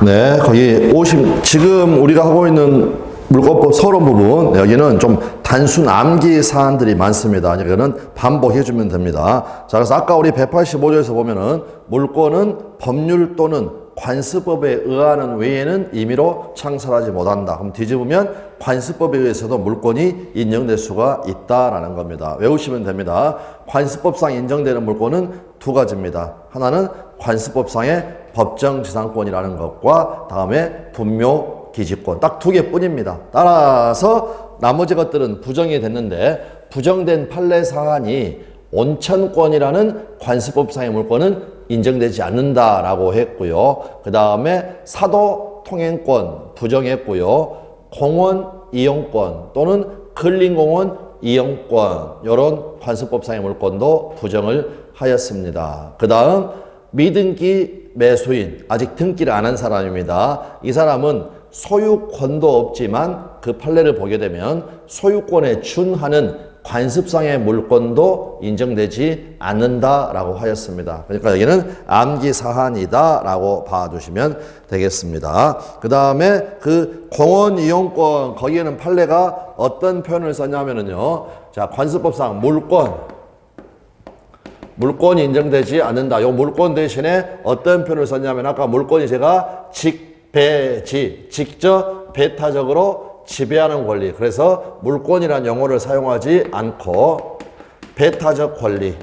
네, 거기 지금 우리가 하고 있는 물권법 서론 부분, 여기는 좀 단순 암기 사안들이 많습니다. 이거는 반복해주면 됩니다. 자, 그래서 아까 우리 185조에서 보면은 물권은 법률 또는 관습법에 의하는 외에는 임의로 창설하지 못한다. 그럼 뒤집으면 관습법에 의해서도 물권이 인정될 수가 있다라는 겁니다. 외우시면 됩니다. 관습법상 인정되는 물권은 두 가지입니다. 하나는 관습법상의 법정지상권이라는 것과 다음에 분묘기지권, 딱 두 개뿐입니다. 따라서 나머지 것들은 부정이 됐는데 부정된 판례 사안이 온천권이라는 관습법상의 물권은 인정되지 않는다라고 했고요. 그 다음에 사도 통행권 부정했고요. 공원 이용권 또는 근린공원 이용권, 이런 관습법상의 물권도 부정을 하였습니다. 그 다음 미등기 매수인, 아직 등기를 안 한 사람입니다. 이 사람은 소유권도 없지만 그 판례를 보게 되면 소유권에 준하는 관습상의 물권도 인정되지 않는다라고 하였습니다. 그러니까 여기는 암기사안이다라고 봐주시면 되겠습니다. 그 다음에 그 공원 이용권, 거기에는 판례가 어떤 표현을 썼냐면요. 자, 관습법상 물권이 인정되지 않는다. 요 물권 대신에 어떤 표현을 썼냐면 아까 물권이 제가 직접 배타적으로 지배하는 권리. 그래서 물권이라는 용어를 사용하지 않고 배타적 권리.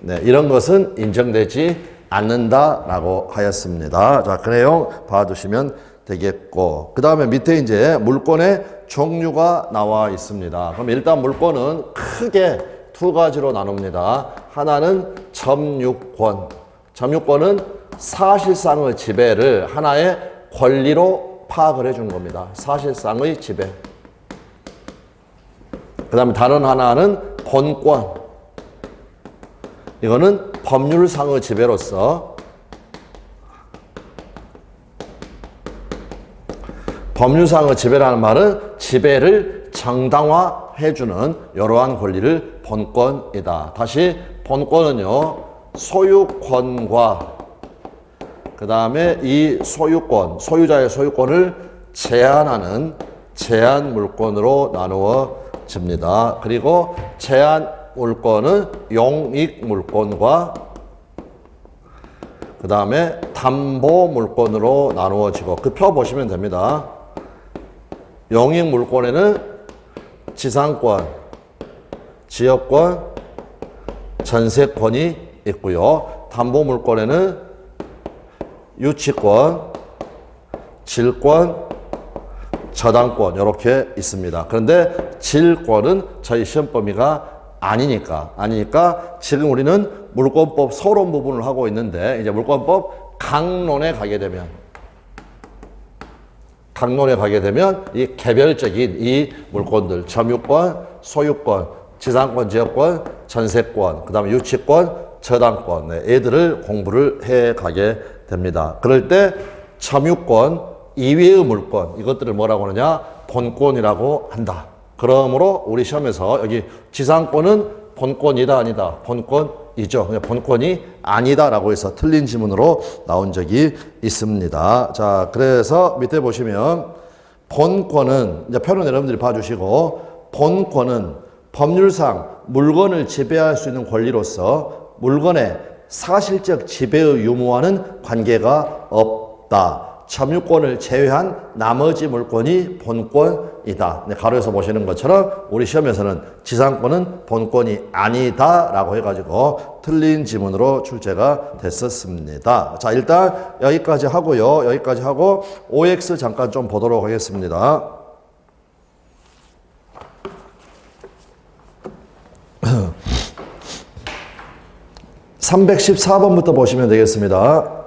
네, 이런 것은 인정되지 않는다라고 하였습니다. 자, 그 내용 봐두시면 되겠고. 그 다음에 밑에 이제 물권의 종류가 나와 있습니다. 그럼 일단 물권은 크게 두 가지로 나눕니다. 하나는 점유권. 점유권은 사실상의 지배를 하나의 권리로 파악을 해준 겁니다. 사실상의 지배. 그 다음에 다른 하나는 본권. 이거는 법률상의 지배로서 법률상의 지배라는 말은 지배를 정당화해주는 이러한 권리를 본권이다. 다시 본권은요, 소유권과 그 다음에 이 소유권, 소유자의 소유권을 제한하는 제한 물권으로 나누어집니다. 그리고 제한 물권은 용익 물권과 그 다음에 담보 물권으로 나누어지고 그 표 보시면 됩니다. 용익 물권에는 지상권, 지역권, 전세권이 있고요. 담보 물권에는 유치권, 질권, 저당권 이렇게 있습니다. 그런데 질권은 저희 시험 범위가 아니니까 지금 우리는 물권법 서론 부분을 하고 있는데 이제 물권법 강론에 가게 되면 이 개별적인 이 물권들 점유권, 소유권, 지상권, 지역권, 전세권, 그 다음에 유치권, 저당권, 네, 애들을 공부를 해 가게 됩니다. 그럴 때 점유권 이외의 물권, 이것들을 뭐라고 하느냐? 본권이라고 한다. 그러므로 우리 시험에서 여기 지상권은 본권이다 아니다? 본권이죠. 그냥 본권이 아니다라고 해서 틀린 지문으로 나온 적이 있습니다. 자, 그래서 밑에 보시면 본권은 이제 표는 여러분들이 봐주시고 본권은 법률상 물건을 지배할 수 있는 권리로서 물건의 사실적 지배의 유무와는 관계가 없다. 점유권을 제외한 나머지 물권이 본권이다. 네, 가로에서 보시는 것처럼 우리 시험에서는 지상권은 본권이 아니다라고 해가지고 틀린 지문으로 출제가 됐었습니다. 자, 일단 여기까지 하고요. 여기까지 하고 OX 잠깐 좀 보도록 하겠습니다. (314번부터) 보시면 되겠습니다.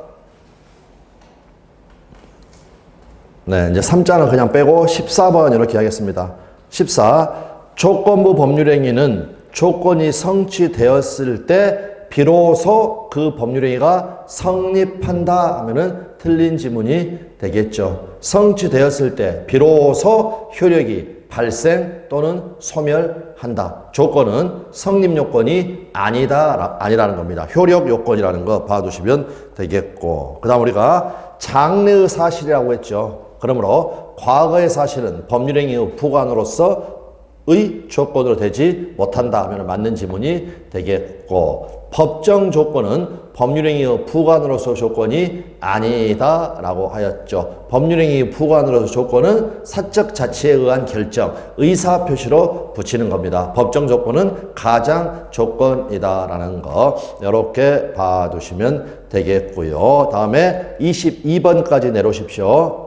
네, 이제 3자는 그냥 빼고 14번 이렇게 하겠습니다. 14. 조건부 법률행위는 조건이 성취되었을 때 비로소 그 법률행위가 성립한다 하면은 틀린 지문이 되겠죠. 성취되었을 때 비로소 효력이 발생 또는 소멸한다. 조건은 성립 요건이 아니라는 겁니다. 효력 요건이라는 거 봐두시면 되겠고, 그 다음 우리가 장래의 사실이라고 했죠. 그러므로 과거의 사실은 법률행위의 부관으로서의 조건으로 되지 못한다 하면 맞는 지문이 되겠고, 법정 조건은 법률행위의 부관으로서 조건이 아니다라고 하였죠. 법률행위의 부관으로서 조건은 사적 자치에 의한 결정, 의사표시로 붙이는 겁니다. 법정 조건은 가장 조건이다라는 거 이렇게 봐두시면 되겠고요. 다음에 22번까지 내놓으십시오.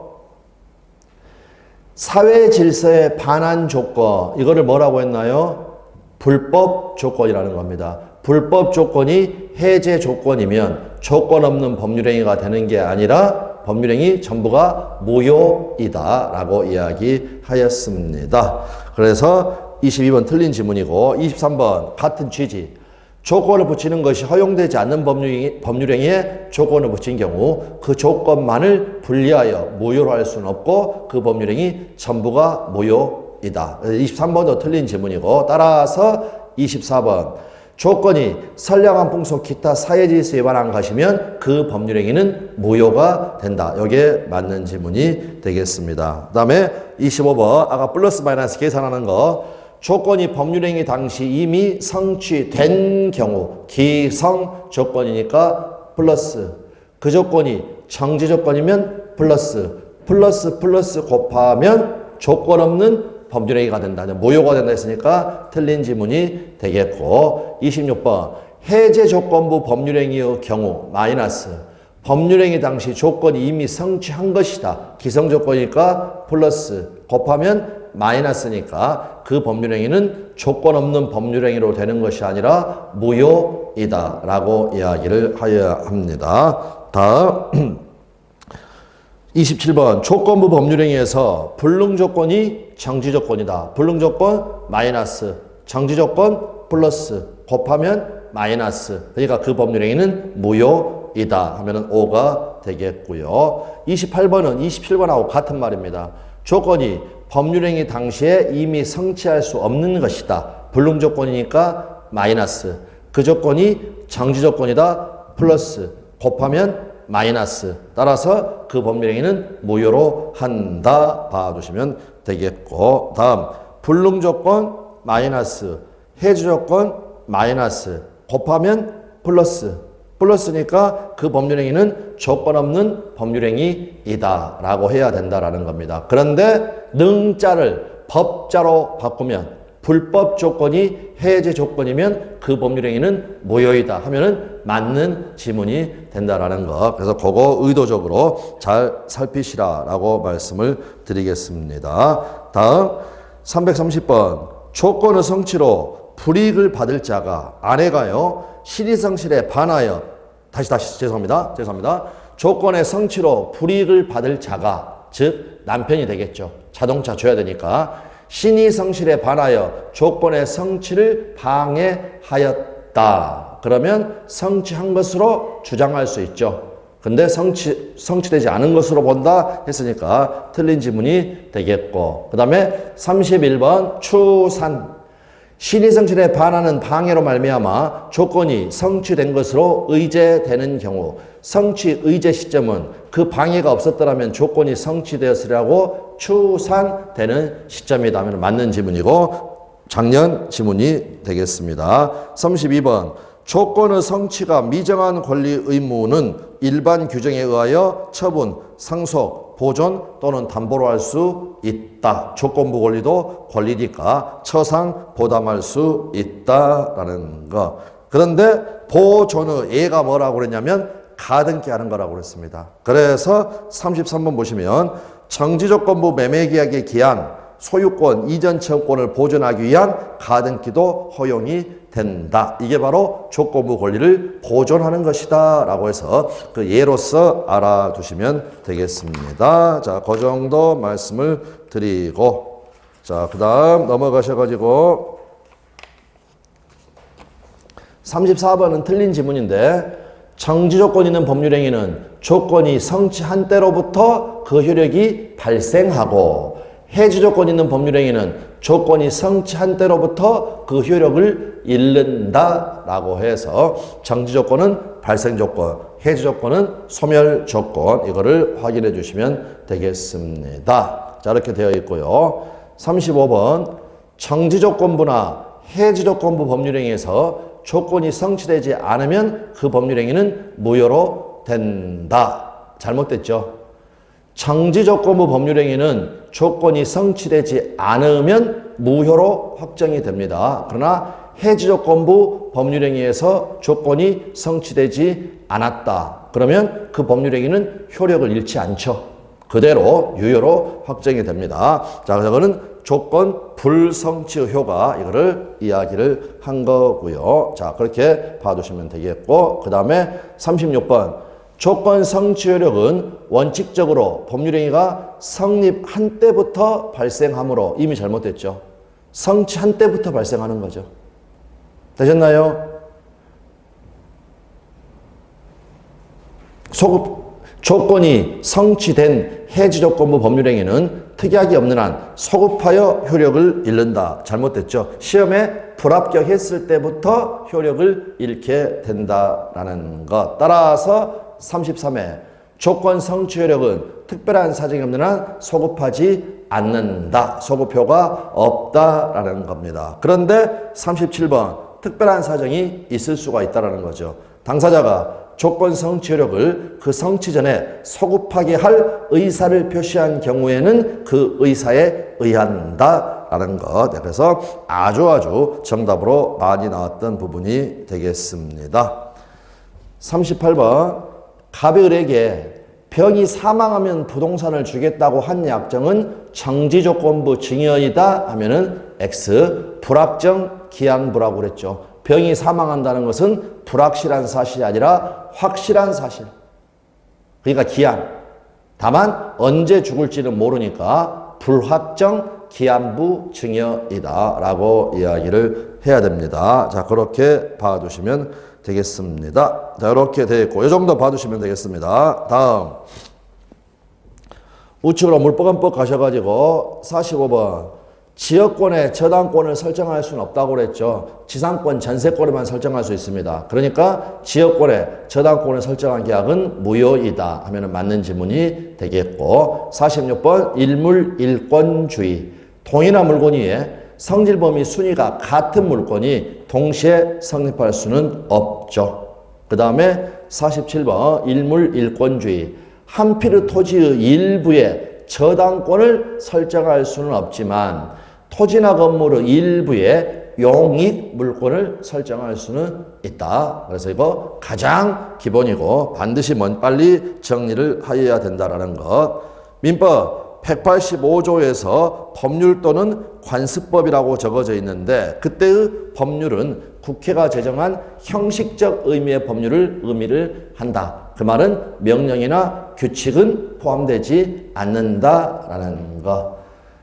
사회 질서에 반한 조건, 이거를 뭐라고 했나요? 불법 조건이라는 겁니다. 불법 조건이 해제 조건이면 조건 없는 법률행위가 되는 게 아니라 법률행위 전부가 무효이다 라고 이야기하였습니다. 그래서 22번 틀린 지문이고, 23번 같은 취지. 조건을 붙이는 것이 허용되지 않는 법률행위에 조건을 붙인 경우 그 조건만을 분리하여 무효로 할 수는 없고 그 법률행위 전부가 무효이다. 23번도 틀린 지문이고, 따라서 24번 조건이 선량한 풍속 기타 사회질서에 관한 것이면 그 법률행위는 무효가 된다. 여기에 맞는 지문이 되겠습니다. 그 다음에 25번 아까 플러스 마이너스 계산하는 거, 조건이 법률행위 당시 이미 성취된 경우 기성 조건이니까 플러스, 그 조건이 정지 조건이면 플러스 곱하면 조건 없는 법률행위가 된다. 무효가 된다 했으니까 틀린 지문이 되겠고, 26번 해제 조건부 법률행위의 경우 마이너스, 법률행위 당시 조건이 이미 성취한 것이다. 기성 조건이니까 플러스 곱하면 마이너스니까 그 법률행위는 조건 없는 법률행위로 되는 것이 아니라 무효이다 라고 이야기를 하여야 합니다. 다음 27번 조건부 법률행위에서 불능조건이 정지조건이다. 불능조건 마이너스, 정지조건 플러스, 곱하면 마이너스. 그러니까 그 법률행위는 무효이다 하면은 O가 되겠고요. 28번은 27번하고 같은 말입니다. 조건이 법률행위 당시에 이미 성취할 수 없는 것이다. 불능조건이니까 마이너스, 그 조건이 정지조건이다. 플러스, 곱하면 마이너스. 따라서 그 법률행위는 무효로 한다 봐두시면 되겠고, 다음 불능조건 마이너스, 해제조건 마이너스, 곱하면 플러스니까 그 법률행위는 조건 없는 법률행위이다 라고 해야 된다라는 겁니다. 그런데 능자를 법자로 바꾸면 불법 조건이 해제 조건이면 그 법률행위는 무효이다 하면은 맞는 지문이 된다라는 거. 그래서 그거 의도적으로 잘 살피시라라고 말씀을 드리겠습니다. 다음 330번 조건의 성취로 불이익을 받을 자가, 아내가요 실의성실에 반하여 죄송합니다. 조건의 성취로 불이익을 받을 자가, 즉 남편이 되겠죠. 자동차 줘야 되니까 신의성실에 반하여 조건의 성취를 방해하였다. 그러면 성취한 것으로 주장할 수 있죠. 근데 성취되지 않은 것으로 본다 했으니까 틀린 지문이 되겠고, 그 다음에 31번 추산. 신의성실에 반하는 방해로 말미암아 조건이 성취된 것으로 의제되는 경우 성취 의제 시점은 그 방해가 없었더라면 조건이 성취되었으리라고 추산되는 시점이다 하면 맞는 지문이고 작년 지문이 되겠습니다. 32번 조건의 성취가 미정한 권리 의무는 일반 규정에 의하여 처분, 상속, 보존 또는 담보로 할 수 있다. 조건부 권리도 권리니까 처상 보담할 수 있다라는 거. 그런데 보존의 예가 뭐라고 그랬냐면 가등기 하는 거라고 그랬습니다. 그래서 33번 보시면 정지조건부 매매계약의 기한, 소유권, 이전 채권을 보존하기 위한 가등기도 허용이 된다. 이게 바로 조건부 권리를 보존하는 것이다 라고 해서 그 예로서 알아두시면 되겠습니다. 자, 그 정도 말씀을 드리고, 자, 그 다음 넘어가셔가지고 34번은 틀린 지문인데, 정지조건 있는 법률행위는 조건이 성취한 때로부터 그 효력이 발생하고 해지 조건 있는 법률행위는 조건이 성취한 때로부터 그 효력을 잃는다라고 해서 정지 조건은 발생 조건, 해지 조건은 소멸 조건, 이거를 확인해 주시면 되겠습니다. 자, 이렇게 되어 있고요. 35번 정지 조건부나 해지 조건부 법률행위에서 조건이 성취되지 않으면 그 법률행위는 무효로 된다. 잘못됐죠? 정지 조건부 법률행위는 조건이 성취되지 않으면 무효로 확정이 됩니다. 그러나 해지 조건부 법률행위에서 조건이 성취되지 않았다. 그러면 그 법률행위는 효력을 잃지 않죠. 그대로 유효로 확정이 됩니다. 자, 그거는 조건 불성취의 효과, 이거를 이야기를 한 거고요. 자, 그렇게 봐두시면 되겠고, 그 다음에 36번. 조건 성취 효력은 원칙적으로 법률행위가 성립한 때부터 발생하므로, 이미 잘못됐죠. 성취한 때부터 발생하는 거죠. 되셨나요? 조건이 성취된 해지조건부 법률행위는 특약이 없는 한 소급하여 효력을 잃는다. 잘못됐죠. 시험에 불합격했을 때부터 효력을 잃게 된다라는 것. 따라서 33회 조건 성취 효력은 특별한 사정이 없는 한 소급하지 않는다. 소급효가 없다라는 겁니다. 그런데 37번 특별한 사정이 있을 수가 있다라는 거죠. 당사자가 조건 성취 효력을 그 성취 전에 소급하게 할 의사를 표시한 경우에는 그 의사에 의한다라는 것. 그래서 아주 정답으로 많이 나왔던 부분이 되겠습니다. 38번 갑의을에게 병이 사망하면 부동산을 주겠다고 한 약정은 정지조건부 증여이다 하면은 X, 불확정 기한부라고 그랬죠. 병이 사망한다는 것은 불확실한 사실이 아니라 확실한 사실. 그러니까 기한. 다만 언제 죽을지는 모르니까 불확정 기한부 증여이다 라고 이야기를 해야 됩니다. 자, 그렇게 봐두시면 되겠습니다. 자, 이렇게 되어 있고 이 정도 봐두시면 되겠습니다. 다음 우측으로 물법관법 가셔가지고 45번 지역권의 저당권을 설정할 수는 없다고 그랬죠. 지상권, 전세권에만 설정할 수 있습니다. 그러니까 지역권의 저당권을 설정한 계약은 무효이다 하면 맞는 지문이 되겠고, 46번 일물일권주의. 동일한 물건 위에 성질 범위 순위가 같은 물건이 동시에 성립할 수는 없죠. 그 다음에 47번 일물일권주의. 한 필의 토지의 일부에 저당권을 설정할 수는 없지만 토지나 건물의 일부에 용익 물권을 설정할 수는 있다. 그래서 이거 가장 기본이고 반드시 빨리 정리를 하여야 된다는 것. 민법 185조에서 법률 또는 관습법이라고 적어져 있는데 그때의 법률은 국회가 제정한 형식적 의미의 법률을 의미를 한다. 그 말은 명령이나 규칙은 포함되지 않는다라는 것.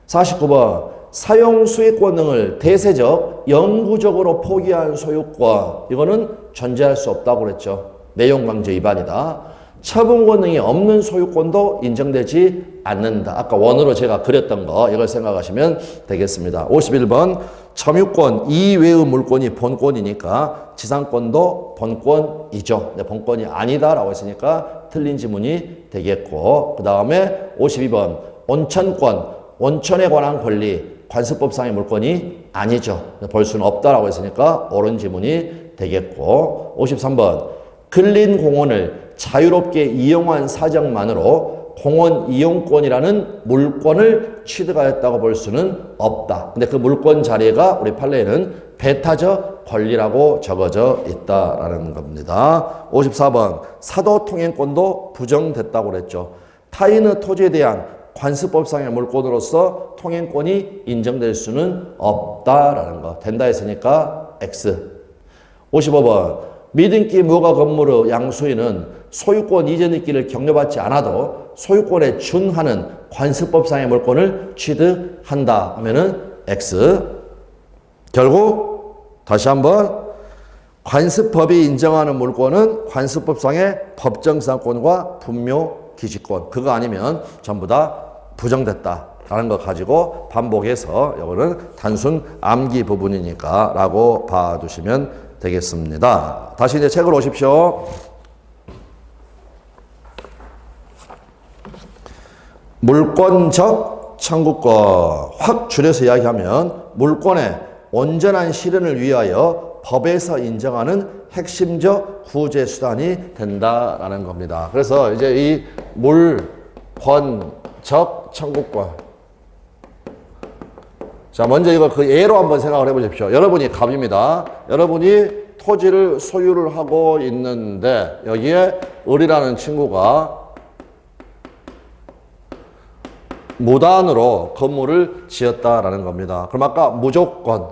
49번 사용 수익권 등을 대세적, 영구적으로 포기한 소유권, 이거는 존재할 수 없다고 그랬죠. 내용강제 위반이다. 처분권 등이 없는 소유권도 인정되지 않는다. 아까 원으로 제가 그렸던 거 이걸 생각하시면 되겠습니다. 51번 점유권 이외의 물권이 본권이니까 지상권도 본권이죠. 본권이 아니다라고 했으니까 틀린 지문이 되겠고, 그 다음에 52번 온천권, 온천에 관한 권리 관습법상의 물권이 아니죠. 볼 수는 없다라고 했으니까 옳은 지문이 되겠고, 53번 근린 공원을 자유롭게 이용한 사정만으로 공원 이용권이라는 물권을 취득하였다고 볼 수는 없다. 근데 그 물권 자리가 우리 판례에는 배타적 권리라고 적어져 있다라는 겁니다. 54번 사도 통행권도 부정됐다고 그랬죠. 타인의 토지에 대한 관습법상의 물권으로서 통행권이 인정될 수는 없다라는 거. 된다 했으니까 X. 55번 미등기 무허가 건물의 양수인은 소유권 이전 있기를 격려받지 않아도 소유권에 준하는 관습법상의 물권을 취득한다 하면은 X. 결국 다시 한번 관습법이 인정하는 물권은 관습법상의 법정상권과 분묘 기지권, 그거 아니면 전부 다 부정됐다 라는 거 가지고 반복해서 이거는 단순 암기 부분이니까 라고 봐두시면 되겠습니다. 다시 이제 책을 오십시오. 물권적 청구권 확 줄여서 이야기하면 물권의 온전한 실현을 위하여 법에서 인정하는 핵심적 구제 수단이 된다라는 겁니다. 그래서 이제 이 물권적 청구권. 자, 먼저 이거 그 예로 한번 생각을 해보십시오. 여러분이 갑입니다. 여러분이 토지를 소유를 하고 있는데 여기에 을이라는 친구가 무단으로 건물을 지었다라는 겁니다. 그럼 아까 무조건,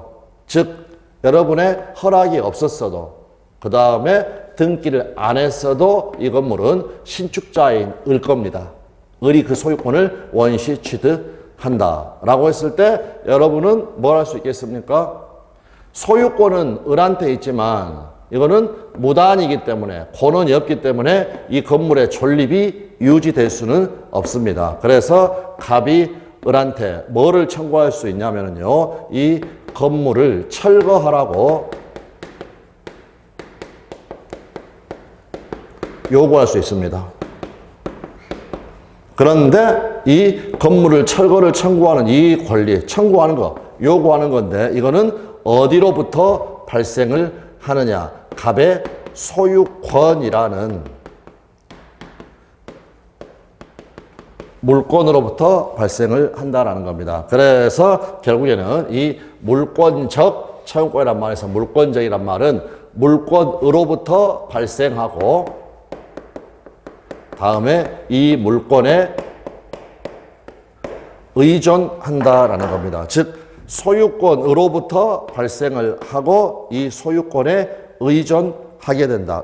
즉 여러분의 허락이 없었어도 그 다음에 등기를 안 했어도 이 건물은 신축자인 을 겁니다. 을이 그 소유권을 원시 취득한다 라고 했을 때 여러분은 뭘 할 수 있겠습니까? 소유권은 을한테 있지만 이거는 무단이기 때문에 권한이 없기 때문에 이 건물의 존립이 유지될 수는 없습니다. 그래서 갑이 을한테 뭐를 청구할 수 있냐면요, 이 건물을 철거하라고 요구할 수 있습니다. 그런데 이 건물을 철거를 청구하는 이 권리, 청구하는 거, 요구하는 건데 이거는 어디로부터 발생을 하느냐? 갑의 소유권이라는 물권으로부터 발생을 한다라는 겁니다. 그래서 결국에는 이 물권적 청구권이란 말에서 물권적이란 말은 물권으로부터 발생하고 다음에 이 물권에 의존한다라는 겁니다. 즉 소유권으로부터 발생을 하고 이 소유권에 의존하게 된다.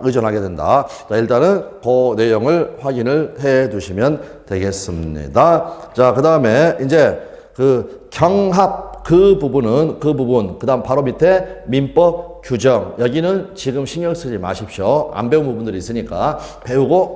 자, 일단은 그 내용을 확인을 해 두시면 되겠습니다. 자, 그 다음에 이제 그 경합 그 부분, 그 다음 바로 밑에 민법 규정. 여기는 지금 신경 쓰지 마십시오. 안 배운 부분들이 있으니까 배우고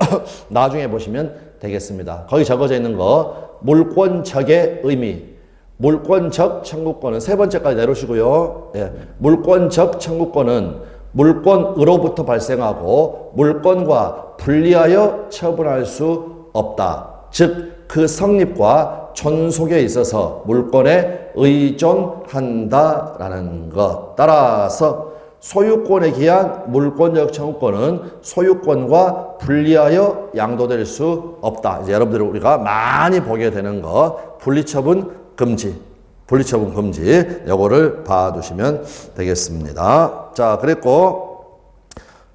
나중에 보시면 되겠습니다. 거기 적어져 있는 거, 물권적의 의미. 물권적 청구권은 세 번째까지 내놓으시고요. 예. 물권적 청구권은 물권으로부터 발생하고 물권과 분리하여 처분할 수 없다. 즉 그 성립과 존속에 있어서 물권에 의존한다라는 것. 따라서 소유권에 기한 물권적 청구권은 소유권과 분리하여 양도될 수 없다. 이제 여러분들 우리가 많이 보게 되는 것, 분리처분 금지. 분리처분 금지. 요거를 봐두시면 되겠습니다. 자, 그랬고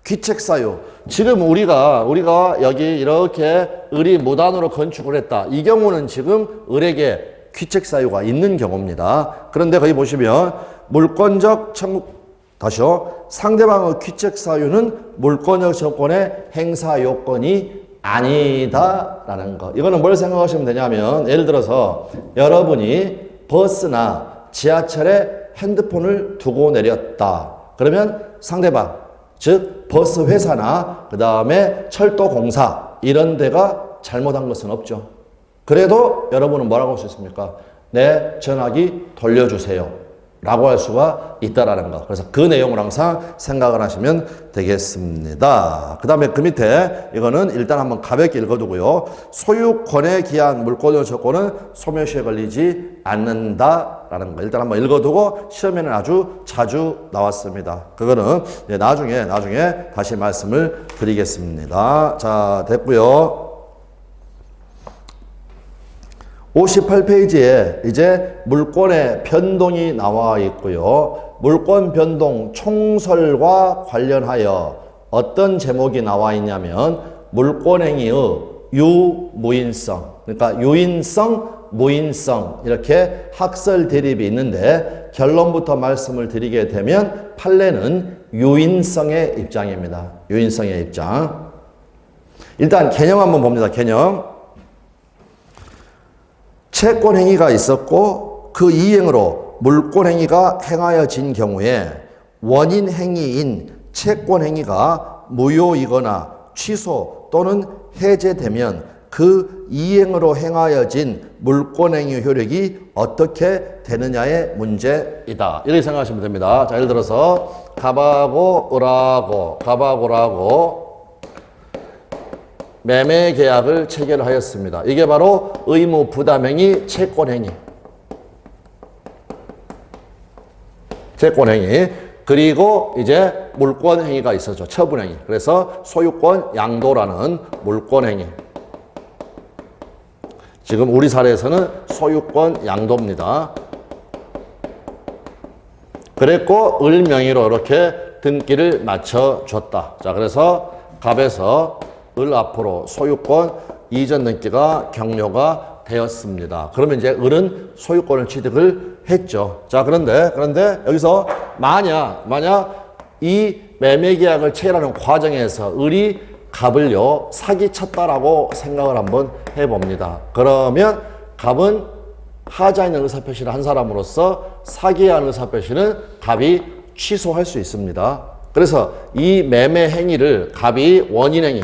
귀책사유. 지금 우리가 여기 이렇게 을이 무단으로 건축을 했다. 이 경우는 지금 을에게 귀책사유가 있는 경우입니다. 그런데 거기 보시면 물권적 청구, 다시요. 상대방의 귀책사유는 물권적 청구권의 행사 요건이 아니다라는 거. 이거는 뭘 생각하시면 되냐면 예를 들어서 여러분이 버스나 지하철에 핸드폰을 두고 내렸다. 그러면 상대방, 즉 버스 회사나 그 다음에 철도공사 이런 데가 잘못한 것은 없죠. 그래도 여러분은 뭐라고 할 수 있습니까? 내 전화기 돌려주세요 라고 할 수가 있다라는 거. 그래서 그 내용을 항상 생각을 하시면 되겠습니다. 그 다음에 그 밑에 이거는 일단 한번 가볍게 읽어두고요. 소유권에 기한 물권적 조건은 소멸시에 걸리지 않는다라는 거. 일단 한번 읽어두고 시험에는 아주 자주 나왔습니다. 그거는 나중에 다시 말씀을 드리겠습니다. 자, 됐고요. 58페이지에 이제 물권의 변동이 나와 있고요. 물권 변동 총설과 관련하여 어떤 제목이 나와 있냐면 물권행위의 유무인성, 그러니까 유인성, 무인성 이렇게 학설 대립이 있는데 결론부터 말씀을 드리게 되면 판례는 유인성의 입장입니다. 유인성의 입장. 일단 개념 한번 봅니다. 개념. 채권행위가 있었고 그 이행으로 물권행위가 행하여진 경우에 원인행위인 채권행위가 무효이거나 취소 또는 해제되면 그 이행으로 행하여진 물권행위 효력이 어떻게 되느냐의 문제이다. 이렇게 생각하시면 됩니다. 자, 예를 들어서 갑하고 을하고 매매 계약을 체결하였습니다. 이게 바로 의무 부담행위, 채권행위. 채권행위. 그리고 이제 물권행위가 있었죠. 처분행위. 그래서 소유권 양도라는 물권행위. 지금 우리 사례에서는 소유권 양도입니다. 그랬고 을 명의로 이렇게 등기를 맞춰줬다. 자, 그래서 갑에서 을 앞으로 소유권 이전 등기가 격려가 되었습니다. 그러면 이제 을은 소유권을 취득을 했죠. 자, 그런데 여기서 만약 이 매매 계약을 체결하는 과정에서 을이 갑을요 사기쳤다라고 생각을 한번 해봅니다. 그러면 갑은 하자 있는 의사표시를 한 사람으로서 사기에 한 의사표시는 갑이 취소할 수 있습니다. 그래서 이 매매 행위를 갑이 원인행위,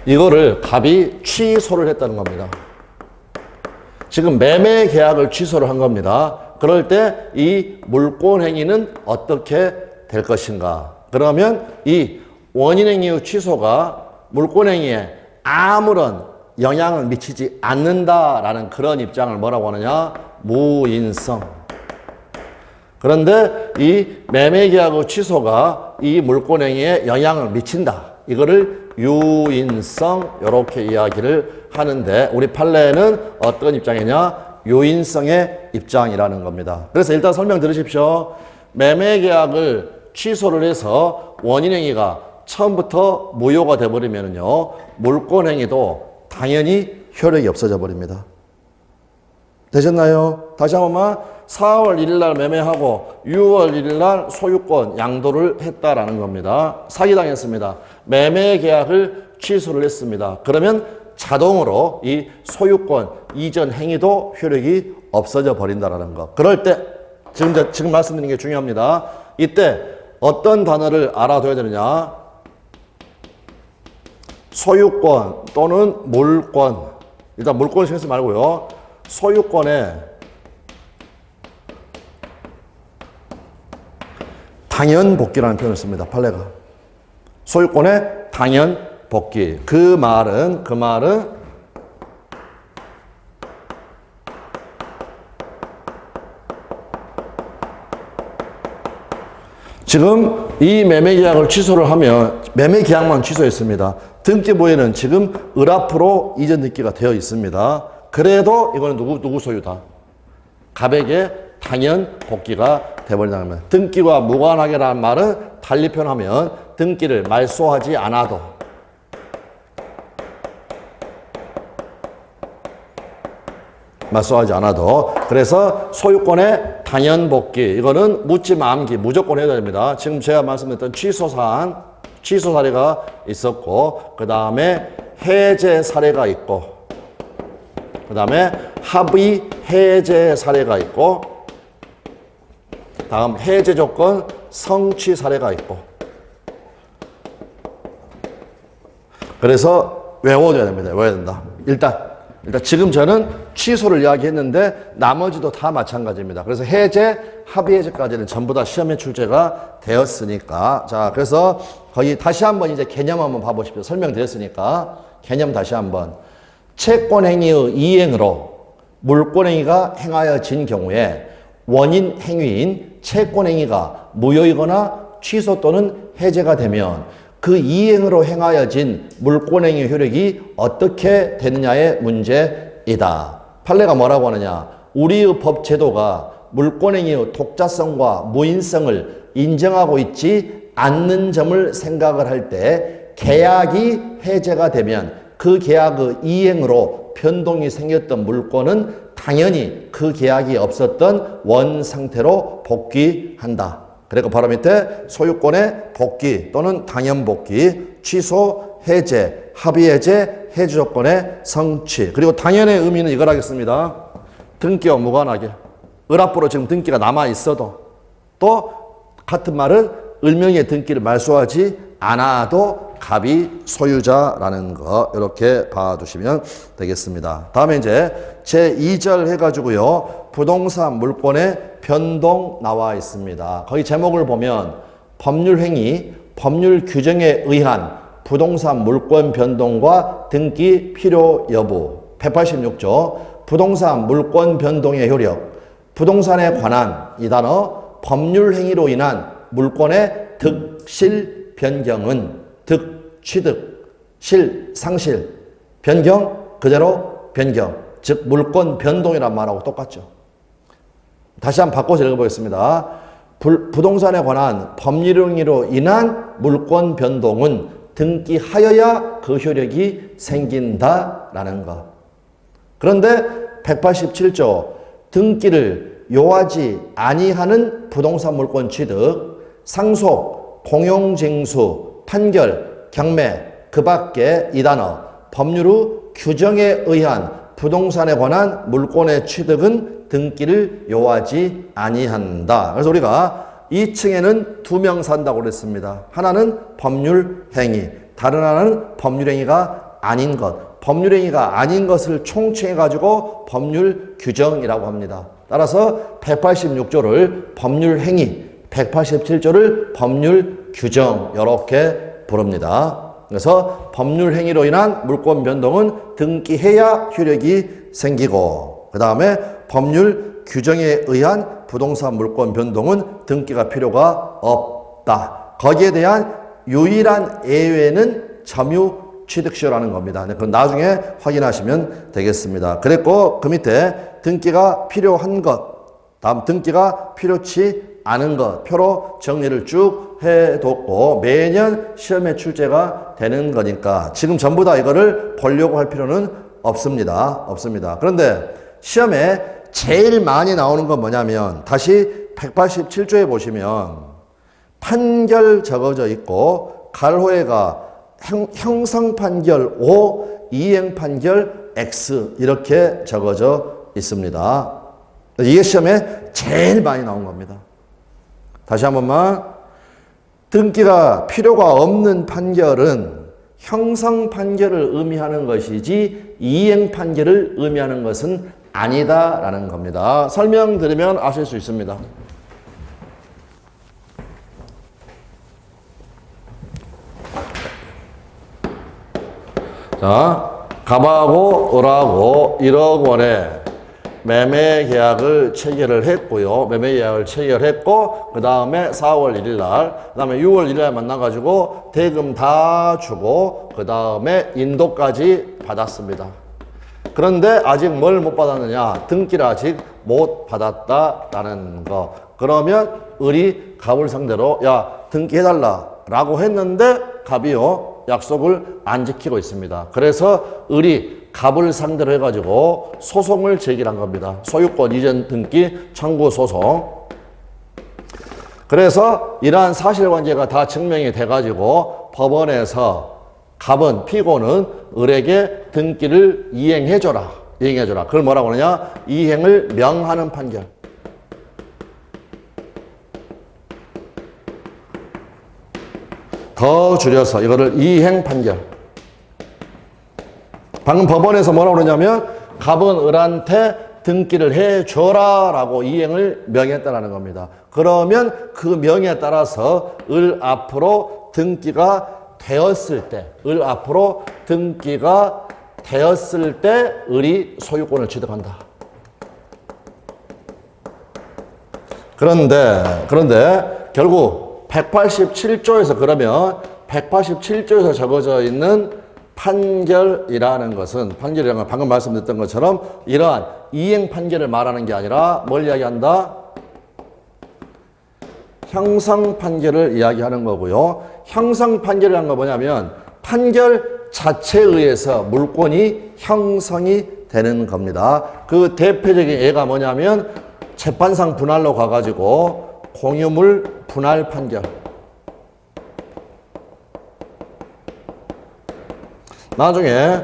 이거를 갑이 취소를 했다는 겁니다. 지금 매매 계약을 취소를 한 겁니다. 그럴 때 이 물권행위는 어떻게 될 것인가? 그러면 이 원인행위 취소가 물권행위에 아무런 영향을 미치지 않는다라는 그런 입장을 뭐라고 하느냐? 무인성. 그런데 이 매매계약의 취소가 이 물권행위에 영향을 미친다. 이거를 유인성, 이렇게 이야기를 하는데 우리 판례는 어떤 입장이냐? 유인성의 입장이라는 겁니다. 그래서 일단 설명 들으십시오. 매매계약을 취소를 해서 원인행위가 처음부터 무효가 돼버리면요, 물권행위도 당연히 효력이 없어져 버립니다. 되셨나요? 다시 한 번만. 4월 1일 날 매매하고 6월 1일 날 소유권 양도를 했다라는 겁니다. 사기당했습니다. 매매 계약을 취소를 했습니다. 그러면 자동으로 이 소유권 이전 행위도 효력이 없어져 버린다라는 거. 그럴 때 지금 말씀드린 게 중요합니다. 이때 어떤 단어를 알아둬야 되느냐? 소유권 또는 물권. 일단 물권 신경 쓰지 말고요. 소유권에 당연복귀라는 표현을 씁니다. 판례가. 소유권의 당연복귀. 그 말은 지금 이 매매계약을 취소를 하면 매매계약만 취소했습니다. 등기부에는 지금 을 앞으로 이전 등기가 되어 있습니다. 그래도 이거는 누구 소유다? 갑에게 당연 복귀가 되어버린다는 겁니다. 등기와 무관하게라는 말은 달리 표현하면 등기를 말소하지 않아도 그래서 소유권의 당연 복귀, 이거는 묻지 말기 무조건 해야 됩니다. 지금 제가 말씀드렸던 취소 사례가 있었고, 그 다음에 해제 사례가 있고, 그 다음에 합의 해제 사례가 있고, 다음 해제 조건 성취 사례가 있고. 그래서 외워둬야 됩니다. 외워야 된다. 일단 지금 저는 취소를 이야기했는데 나머지도 다 마찬가지입니다. 그래서 해제, 합의 해제까지는 전부 다 시험에 출제가 되었으니까. 자, 그래서 거기 다시 한번 이제 개념 한번 봐보십시오. 설명드렸으니까 개념 다시 한번. 채권행위의 이행으로 물권행위가 행하여진 경우에 원인 행위인 채권행위가 무효이거나 취소 또는 해제가 되면 그 이행으로 행하여진 물권행위 효력이 어떻게 되느냐의 문제이다. 판례가 뭐라고 하느냐? 우리의 법 제도가 물권행위의 독자성과 무인성을 인정하고 있지 않는 점을 생각을 할 때 계약이 해제가 되면 그 계약의 이행으로 변동이 생겼던 물권은 당연히 그 계약이 없었던 원 상태로 복귀한다. 그리고 바로 밑에 소유권의 복귀 또는 당연 복귀, 취소, 해제, 합의 해제, 해지 조건의 성취. 그리고 당연의 의미는 이걸 하겠습니다. 등기와 무관하게. 을 앞으로 지금 등기가 남아 있어도 또 같은 말은 을명의 등기를 말소하지 않아도 갑이 소유자라는 거 이렇게 봐두시면 되겠습니다. 다음에 이제 제2절 해가지고요. 부동산 물권의 변동 나와 있습니다. 거기 제목을 보면 법률행위, 법률 규정에 의한 부동산 물권 변동과 등기 필요 여부 186조 부동산 물권 변동의 효력 부동산에 관한 이 단어 법률행위로 인한 물권의 득실 변경은 득, 취득, 실, 상실, 변경, 그대로 변경 즉 물권 변동이란 말하고 똑같죠. 다시 한번 바꿔서 읽어보겠습니다. 부동산에 관한 법률행위로 인한 물권 변동은 등기하여야 그 효력이 생긴다라는 것. 그런데 187조 등기를 요하지 아니하는 부동산 물권 취득, 상속, 공용징수, 판결, 경매 그 밖에 이 단어 법률의 규정에 의한 부동산에 관한 물권의 취득은 등기를 요하지 아니한다. 그래서 우리가 2층에는 2명 산다고 그랬습니다. 하나는 법률행위, 다른 하나는 법률행위가 아닌 것. 법률행위가 아닌 것을 총칭해가지고 법률규정이라고 합니다. 따라서 186조를 법률행위, 187조를 법률규정 이렇게 부릅니다. 그래서 법률행위로 인한 물권 변동은 등기해야 효력이 생기고 그 다음에 법률 규정에 의한 부동산 물권 변동은 등기가 필요가 없다. 거기에 대한 유일한 예외는 점유 취득시효라는 겁니다. 그건 나중에 확인하시면 되겠습니다. 그랬고 그 밑에 등기가 필요한 것, 다음 등기가 필요치 않은 것 표로 정리를 쭉 해뒀고 매년 시험에 출제가 되는 거니까 지금 전부 다 이거를 보려고 할 필요는 없습니다. 그런데 시험에 제일 많이 나오는 건 뭐냐면 다시 187조에 보시면 판결 적어져 있고 갈호회가 형성 판결 O, 이행 판결 X 이렇게 적어져 있습니다. 이게 시험에 제일 많이 나온 겁니다. 다시 한 번만 등기가 필요가 없는 판결은 형성 판결을 의미하는 것이지 이행 판결을 의미하는 것은 아니다라는 겁니다. 설명드리면 아실 수 있습니다. 자, 갑하고 을하고 1억 원에 매매 계약을 체결을 했고요. 매매 계약을 체결했고 그 다음에 4월 1일 날, 그 다음에 6월 1일 날 만나가지고 대금 다 주고 그 다음에 인도까지 받았습니다. 그런데 아직 뭘 못 받았느냐? 등기를 아직 못 받았다라는 거. 그러면 을이 갑을 상대로 야 등기해달라 라고 했는데 갑이요 약속을 안 지키고 있습니다. 그래서 을이 갑을 상대로 해가지고 소송을 제기한 겁니다. 소유권 이전 등기 청구 소송. 그래서 이러한 사실관계가 다 증명이 돼가지고 법원에서 갑은 피고는 을에게 등기를 이행해줘라. 그걸 뭐라고 하느냐? 이행을 명하는 판결. 더 줄여서 이거를 이행 판결. 방금 법원에서 뭐라고 그러냐면 갑은 을한테 등기를 해줘라 라고 이행을 명했다는 겁니다. 그러면 그 명에 따라서 을 앞으로 등기가 되었을 때 을이 소유권을 취득한다. 그런데 결국 187조에서 그러면 187조에서 적어져 있는 판결이라는 것은 방금 말씀드렸던 것처럼 이러한 이행 판결을 말하는 게 아니라 뭘 이야기한다? 형성 판결을 이야기하는 거고요. 형성 판결이라는 건 뭐냐면 판결 자체에 의해서 물권이 형성이 되는 겁니다. 그 대표적인 예가 뭐냐면 재판상 분할로 가가지고 공유물 분할 판결. 나중에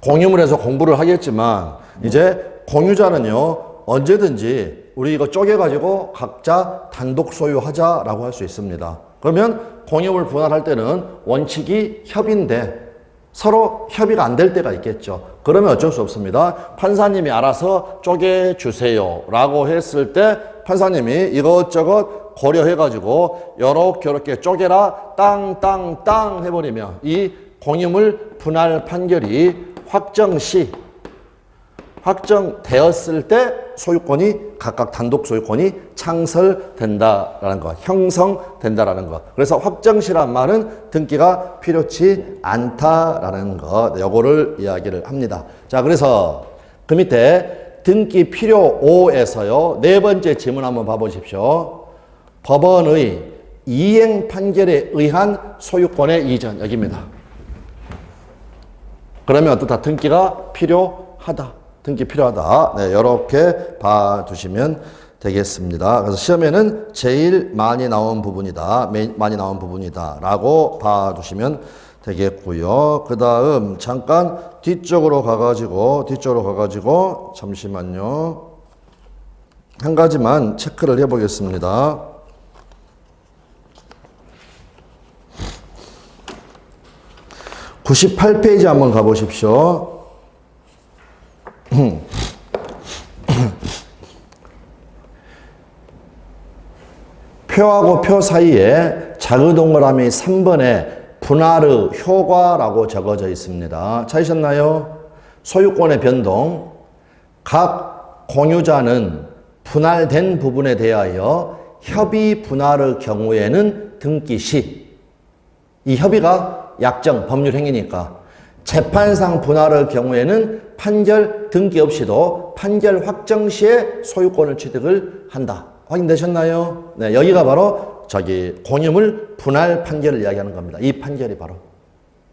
공유물에서 공부를 하겠지만 이제 공유자는요 언제든지 우리 이거 쪼개가지고 각자 단독 소유하자라고 할 수 있습니다. 그러면 공유물 분할할 때는 원칙이 협의인데 서로 협의가 안 될 때가 있겠죠. 그러면 어쩔 수 없습니다. 판사님이 알아서 쪼개주세요 라고 했을 때 판사님이 이것저것 고려해가지고 요렇게 쪼개라 땅땅땅 해버리면 이 공유물 분할 판결이 확정되었을 때 소유권이 각각 단독 소유권이 창설된다라는 것, 형성된다라는 것. 그래서 확정시란 말은 등기가 필요치 않다라는 것. 요거를 이야기를 합니다. 자, 그래서 그 밑에 등기 필요 5에서요. 네 번째 지문 한번 봐보십시오. 법원의 이행 판결에 의한 소유권의 이전 여기입니다. 그러면 어떻다? 등기가 필요하다. 등기 필요하다. 네, 이렇게 봐두시면 되겠습니다. 그래서 시험에는 제일 많이 나온 부분이다. 많이 나온 부분이다. 라고 봐두시면 되겠고요. 그 다음 잠깐 뒤쪽으로 가가지고 잠시만요. 한 가지만 체크를 해보겠습니다. (98페이지) 한번 가보십시오. 표하고 표 사이에 작은 동그라미 3번에 분할의 효과라고 적어져 있습니다. 찾으셨나요? 소유권의 변동. 각 공유자는 분할된 부분에 대하여 협의 분할의 경우에는 등기 시. 이 협의가 약정, 법률 행위니까. 재판상 분할의 경우에는 판결 등기 없이도 판결 확정 시에 소유권을 취득을 한다. 확인되셨나요? 네, 여기가 바로 공유물 분할 판결을 이야기하는 겁니다. 이 판결이 바로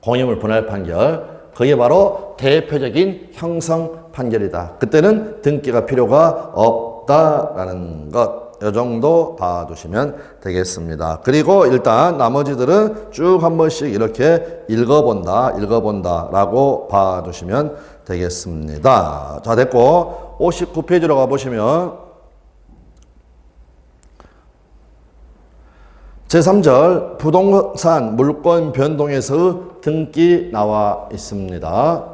공유물 분할 판결. 그게 바로 대표적인 형성 판결이다. 그때는 등기가 필요가 없다라는 것. 이 정도 봐두시면 되겠습니다. 그리고 일단 나머지들은 쭉 한 번씩 이렇게 읽어본다 라고 봐두시면 되겠습니다. 자, 됐고 59페이지로 가보시면 제3절 부동산 물권 변동에서 등기 나와 있습니다.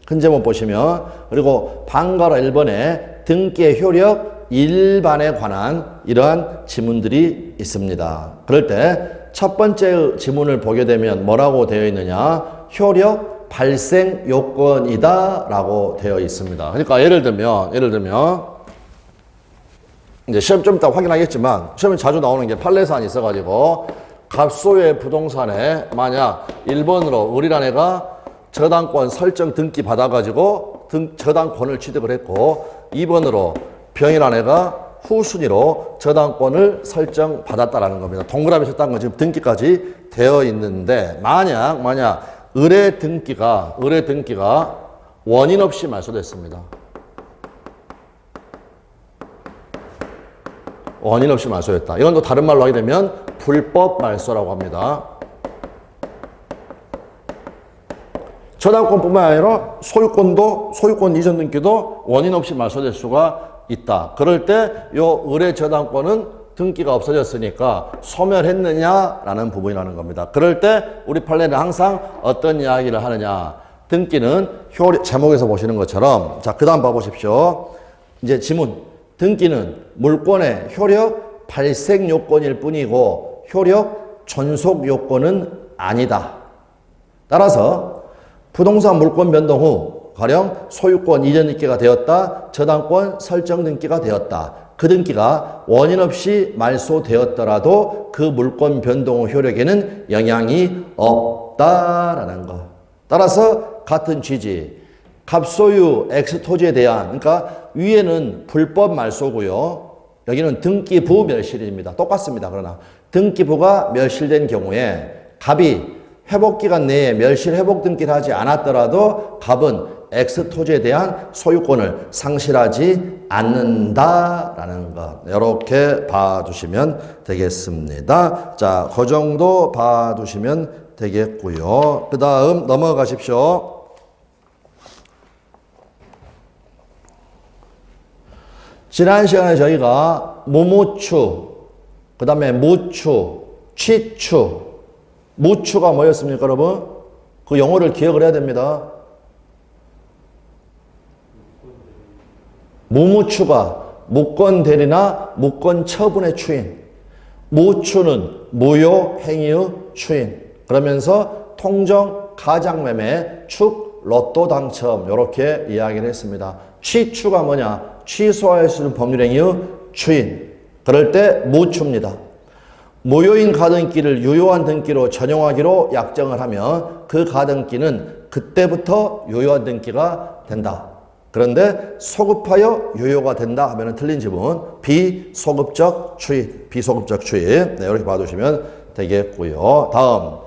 큰 제목 보시면 그리고 방가로 1번에 등기의 효력 일반에 관한 이러한 지문들이 있습니다. 그럴 때 첫 번째 지문을 보게 되면 뭐라고 되어 있느냐? 효력 발생 요건이다 라고 되어 있습니다. 그러니까 예를 들면 이제 시험 좀 이따 확인하겠지만 시험에 자주 나오는 게 판례사안이 있어가지고 갑소유의 부동산에 만약 1번으로 을이라는 애가 저당권 설정 등기 받아가지고 저당권을 취득을 했고 2번으로 병이라는 애가 후순위로 저당권을 설정 받았다라는 겁니다. 동그라미 쳤다는 건 지금 등기까지 되어 있는데 만약 을의 등기가 원인 없이 말소됐습니다. 원인 없이 말소했다. 이건 또 다른 말로 하게 되면 불법 말소라고 합니다. 저당권뿐만 아니라 소유권 이전 등기도 원인 없이 말소될 수가 있다. 그럴 때 요 을의 저당권은 등기가 없어졌으니까 소멸했느냐라는 부분이라는 겁니다. 그럴 때 우리 판례는 항상 어떤 이야기를 하느냐. 등기는 제목에서 보시는 것처럼 자, 그 다음 봐보십시오. 이제 지문. 등기는 물권의 효력 발생 요건일 뿐이고 효력 존속 요건은 아니다. 따라서 부동산 물권 변동 후 가령 소유권 이전 등기가 되었다. 저당권 설정 등기가 되었다. 그 등기가 원인 없이 말소되었더라도 그 물권 변동 후 효력에는 영향이 없다라는 것. 따라서 같은 취지. 갑소유 X토지에 대한 그러니까 위에는 불법 말소고요. 여기는 등기부 멸실입니다. 똑같습니다. 그러나 등기부가 멸실된 경우에 갑이 회복기간 내에 멸실 회복 등기를 하지 않았더라도 갑은 X토지에 대한 소유권을 상실하지 않는다라는 것. 이렇게 봐두시면 되겠습니다. 자, 그 정도 봐두시면 되겠고요. 그 다음 넘어가십시오. 지난 시간에 저희가 무무추, 그 다음에 무추, 취추, 무추가 뭐였습니까, 여러분? 그 용어를 기억을 해야 됩니다. 무무추가 무권대리나 무권처분의 추인, 무추는 무효 행위의 추인, 그러면서 통정, 가장매매, 축, 로또 당첨 이렇게 이야기를 했습니다. 취추가 뭐냐? 취소할 수 있는 법률행위의 추인, 그럴 때 무추입니다. 무효인 가등기를 유효한 등기로 전용하기로 약정을 하면 그 가등기는 그때부터 유효한 등기가 된다. 그런데 소급하여 유효가 된다 하면 틀린 지문 비소급적 추인, 비소급적 추인. 네, 이렇게 봐두시면 되겠고요. 다음,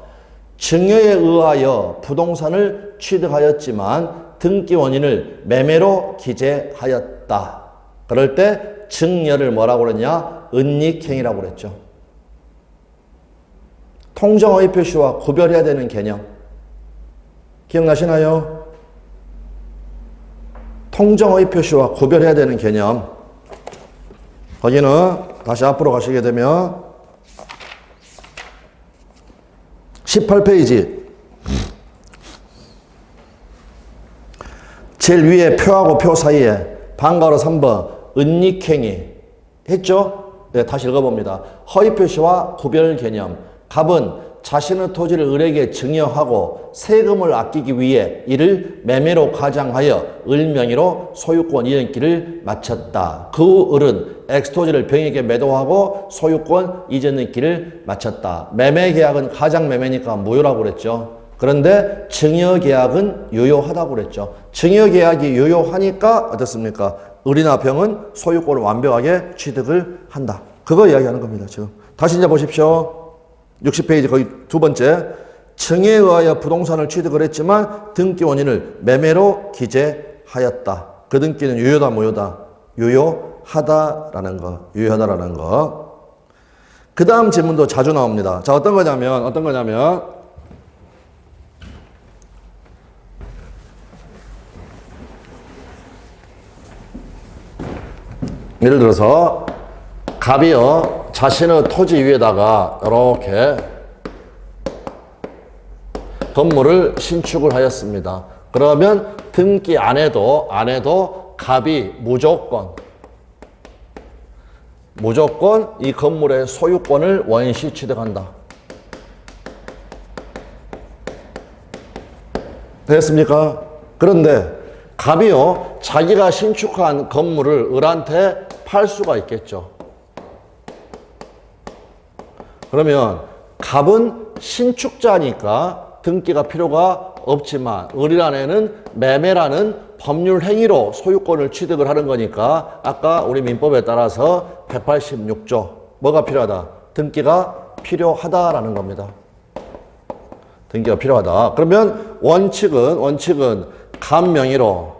증여에 의하여 부동산을 취득하였지만 등기 원인을 매매로 기재하였다. 그럴 때 증여를 뭐라고 그랬냐? 은닉행위라고 그랬죠. 통정허위 표시와 구별해야 되는 개념 기억나시나요? 통정허위 표시와 구별해야 되는 개념, 거기는 다시 앞으로 가시게 되면 18페이지 제일 위에 표하고 표 사이에 방가로 3번 은닉행위 했죠? 네, 다시 읽어봅니다. 허위 표시와 구별 개념. 갑은 자신의 토지를 을에게 증여하고 세금을 아끼기 위해 이를 매매로 가장하여 을 명의로 소유권 이전기를 마쳤다. 그 을은 X토지를 병에게 매도하고 소유권 이전기를 마쳤다. 매매 계약은 가장 매매니까 무효라고 그랬죠. 그런데 증여 계약은 유효하다고 그랬죠. 증여 계약이 유효하니까 어떻습니까? 을이나 병은 소유권을 완벽하게 취득을 한다. 그거 이야기하는 겁니다, 지금. 다시 이제 보십시오. 60페이지 거기 두 번째. 증여에 의하여 부동산을 취득을 했지만 등기 원인을 매매로 기재하였다. 그 등기는 유효다, 무효다? 유효하다라는 거. 유효하다라는 거. 그 다음 질문도 자주 나옵니다. 자, 어떤 거냐면 예를 들어서 갑이요 자신의 토지 위에다가 이렇게 건물을 신축을 하였습니다. 그러면 등기 안 해도 갑이 무조건 이 건물의 소유권을 원시 취득한다. 됐습니까? 그런데 갑이요 자기가 신축한 건물을 을한테 팔 수가 있겠죠. 그러면 갑은 신축자니까 등기가 필요가 없지만 을이라는 애는 매매라는 법률 행위로 소유권을 취득을 하는 거니까 아까 우리 민법에 따라서 186조 뭐가 필요하다? 등기가 필요하다라는 겁니다. 등기가 필요하다. 그러면 원칙은 갑 명의로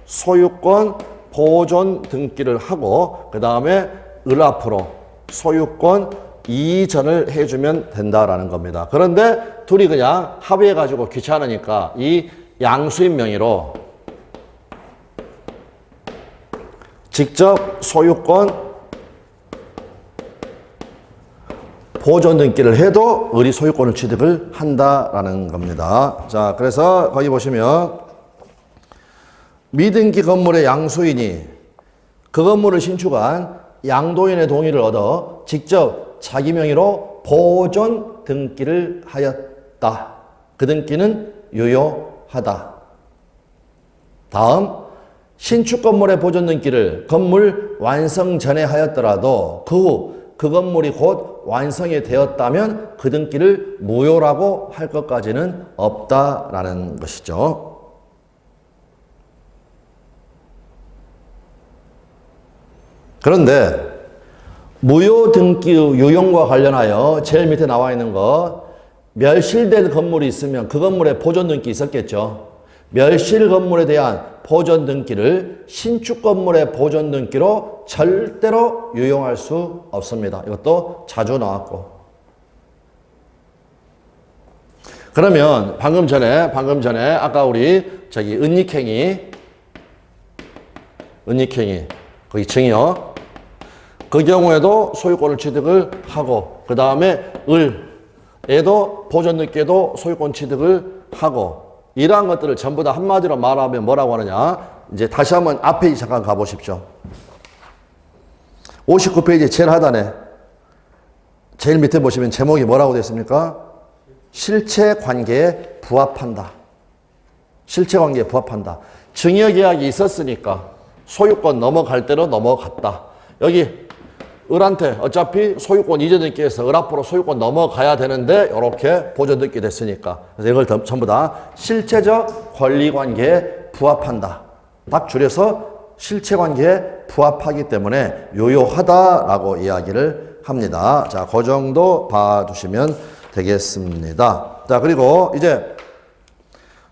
소유권 보존 등기를 하고 그 다음에 을 앞으로 소유권 이전을 해주면 된다라는 겁니다. 그런데 둘이 그냥 합의해가지고 귀찮으니까 이 양수인 명의로 직접 소유권 보존 등기를 해도 을이 소유권을 취득을 한다라는 겁니다. 자, 그래서 거기 보시면 미등기 건물의 양수인이 그 건물을 신축한 양도인의 동의를 얻어 직접 자기 명의로 보존 등기를 하였다. 그 등기는 유효하다. 다음, 신축 건물의 보존 등기를 건물 완성 전에 하였더라도 그 후 그 건물이 곧 완성이 되었다면 그 등기를 무효라고 할 것까지는 없다라는 것이죠. 그런데 무효 등기 유용과 관련하여 제일 밑에 나와 있는 거 멸실된 건물이 있으면 그 건물에 보존 등기 있었겠죠. 멸실 건물에 대한 보존 등기를 신축 건물의 보존 등기로 절대로 유용할 수 없습니다. 이것도 자주 나왔고. 그러면 방금 전에 아까 우리 은닉행위 거기 증여 그 경우에도 소유권을 취득을 하고, 그 다음에 얘도 보존등기에도 소유권 취득을 하고, 이러한 것들을 전부 다 한마디로 말하면 뭐라고 하느냐. 이제 다시 한번 앞에 잠깐 가보십시오. 59페이지 제일 하단에 제일 밑에 보시면 제목이 뭐라고 되어 있습니까? 실체관계에 부합한다. 실체관계에 부합한다. 증여계약이 있었으니까 소유권 넘어갈 대로 넘어갔다. 여기 을한테 어차피 소유권 이전등기에서 을 앞으로 소유권 넘어가야 되는데 이렇게 보존등기 됐으니까. 그래서 이걸 전부 다 실체적 권리관계에 부합한다. 딱 줄여서 실체관계에 부합하기 때문에 유효하다라고 이야기를 합니다. 자, 그 정도 봐두시면 되겠습니다. 자, 그리고 이제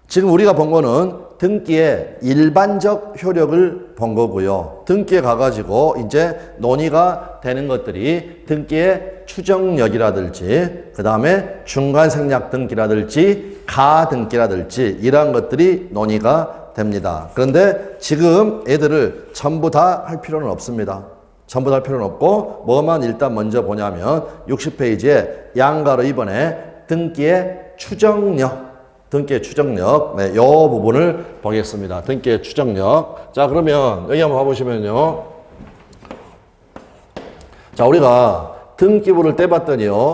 지금 우리가 본 거는 등기의 일반적 효력을 본 거고요. 등기에 가가지고 이제 논의가 되는 것들이 등기의 추정력이라든지, 그 다음에 중간생략 등기라든지, 가등기라든지, 이러한 것들이 논의가 됩니다. 그런데 지금 애들을 전부 다 할 필요는 없습니다. 전부 다 할 필요는 없고, 뭐만 일단 먼저 보냐면 60페이지에 양가로 이번에 등기의 추정력, 등기의 추정력, 네, 요 부분을 보겠습니다. 등기의 추정력. 자, 그러면 여기 한번 봐보시면요. 자, 우리가 등기부를 떼봤더니요,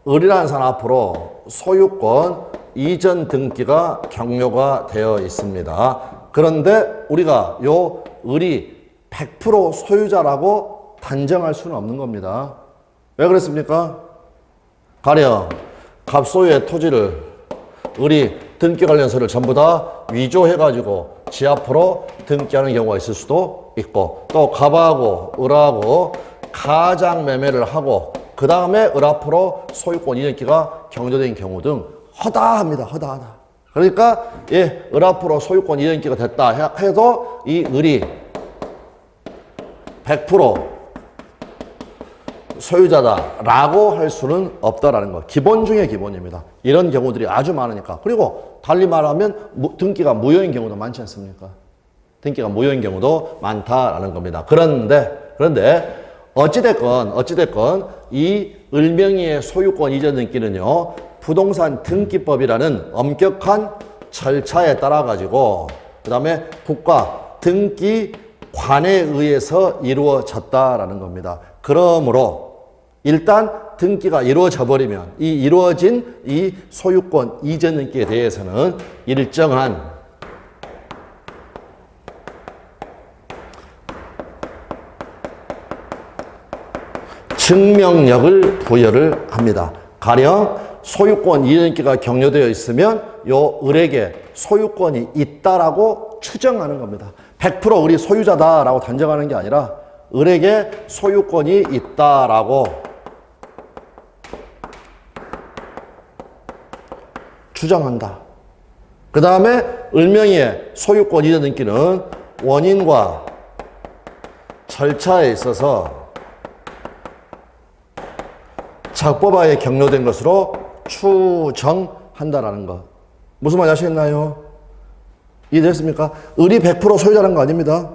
을이라는 사람 앞으로 소유권 이전 등기가 경료가 되어 있습니다. 그런데 우리가 요 을이 100% 소유자라고 단정할 수는 없는 겁니다. 왜 그랬습니까? 가령 갑소유의 토지를 을이 등기 관련서를 전부 다 위조해가지고 지 앞으로 등기하는 경우가 있을 수도 있고, 또 갑하고 을하고 가장 매매를 하고 그 다음에 을 앞으로 소유권 이전기가 경조된 경우 등 허다합니다. 허다하다. 그러니까 을 앞으로 소유권 이전기가 됐다 해도 이 을이 100% 소유자다라고 할 수는 없다라는 거. 기본 중에 기본입니다. 이런 경우들이 아주 많으니까. 그리고 달리 말하면 등기가 무효인 경우도 많지 않습니까? 등기가 무효인 경우도 많다라는 겁니다. 그런데 어찌됐건 이 을명의의 소유권 이전 등기는요, 부동산 등기법이라는 엄격한 절차에 따라 가지고 그 다음에 국가 등기관에 의해서 이루어졌다라는 겁니다. 그러므로 일단 등기가 이루어져 버리면 이 이루어진 이 소유권 이전 등기에 대해서는 일정한 증명력을 부여를 합니다. 가령 소유권 이전 등기가 경료되어 있으면 요 을에게 소유권이 있다라고 추정하는 겁니다. 100% 을이 소유자다라고 단정하는 게 아니라 을에게 소유권이 있다라고 추정한다. 그 다음에 을명의의 소유권 이전 등기는 원인과 절차에 있어서 작법하에 경료된 것으로 추정한다라는 것. 무슨 말인지 아시겠나요? 이해됐습니까? 을이 100% 소유자라는 거 아닙니다.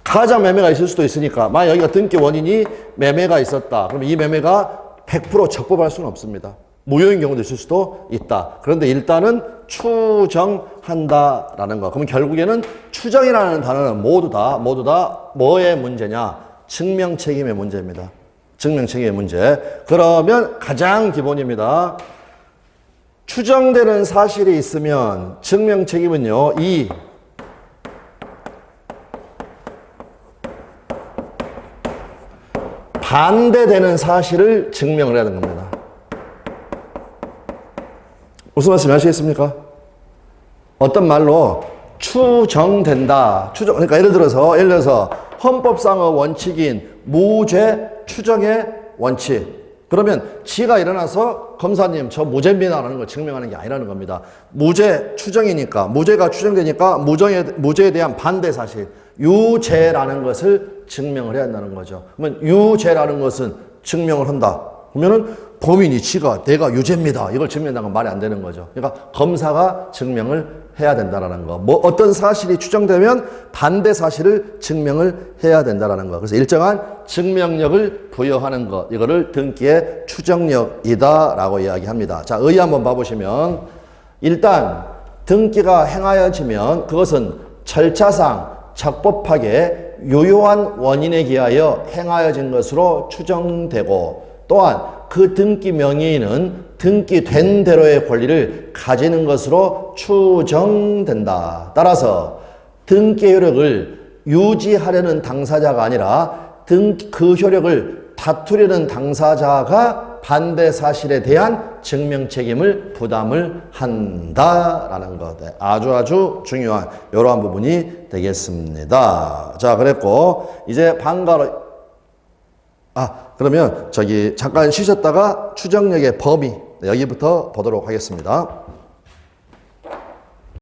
가장 매매가 있을 수도 있으니까, 만약 여기가 등기 원인이 매매가 있었다. 그럼 이 매매가 100% 적법할 수는 없습니다. 무효인 경우도 있을 수도 있다. 그런데 일단은 추정한다라는 거. 그러면 결국에는 추정이라는 단어는 모두 다 뭐의 문제냐? 증명 책임의 문제입니다. 증명 책임의 문제. 그러면 가장 기본입니다. 추정되는 사실이 있으면 증명 책임은요, 이 반대되는 사실을 증명을 해야 되는 겁니다. 무슨 말씀 아시겠습니까? 어떤 말로 추정된다. 그러니까 예를 들어서 헌법상의 원칙인 무죄 추정의 원칙. 그러면 지가 일어나서 검사님 저 무죄입니다라는 걸 증명하는 게 아니라는 겁니다. 무죄 추정이니까, 무죄가 추정되니까 무죄에 대한 반대 사실, 유죄라는 것을 증명을 해야 한다는 거죠. 그러면 유죄라는 것은 증명을 한다. 그러면은 범인이 지가 내가 유죄입니다. 이걸 증명한다는 건 말이 안 되는 거죠. 그러니까 검사가 증명을 해야 된다라는 거. 뭐 어떤 사실이 추정되면 반대 사실을 증명을 해야 된다라는 거. 그래서 일정한 증명력을 부여하는 것. 이거를 등기의 추정력이다라고 이야기합니다. 자, 의의 한번 봐보시면 일단 등기가 행하여지면 그것은 절차상 적법하게 유효한 원인에 기하여 행하여진 것으로 추정되고 또한 그 등기 명의인은 등기된 대로의 권리를 가지는 것으로 추정된다. 따라서 등기 효력을 유지하려는 당사자가 아니라 그 효력을 다투려는 당사자가 반대 사실에 대한 증명 책임을 부담을 한다라는 것. 아주 중요한 이러한 부분이 되겠습니다. 자, 그랬고 이제 방가로 그러면 잠깐 쉬셨다가 추정력의 범위 여기부터 보도록 하겠습니다.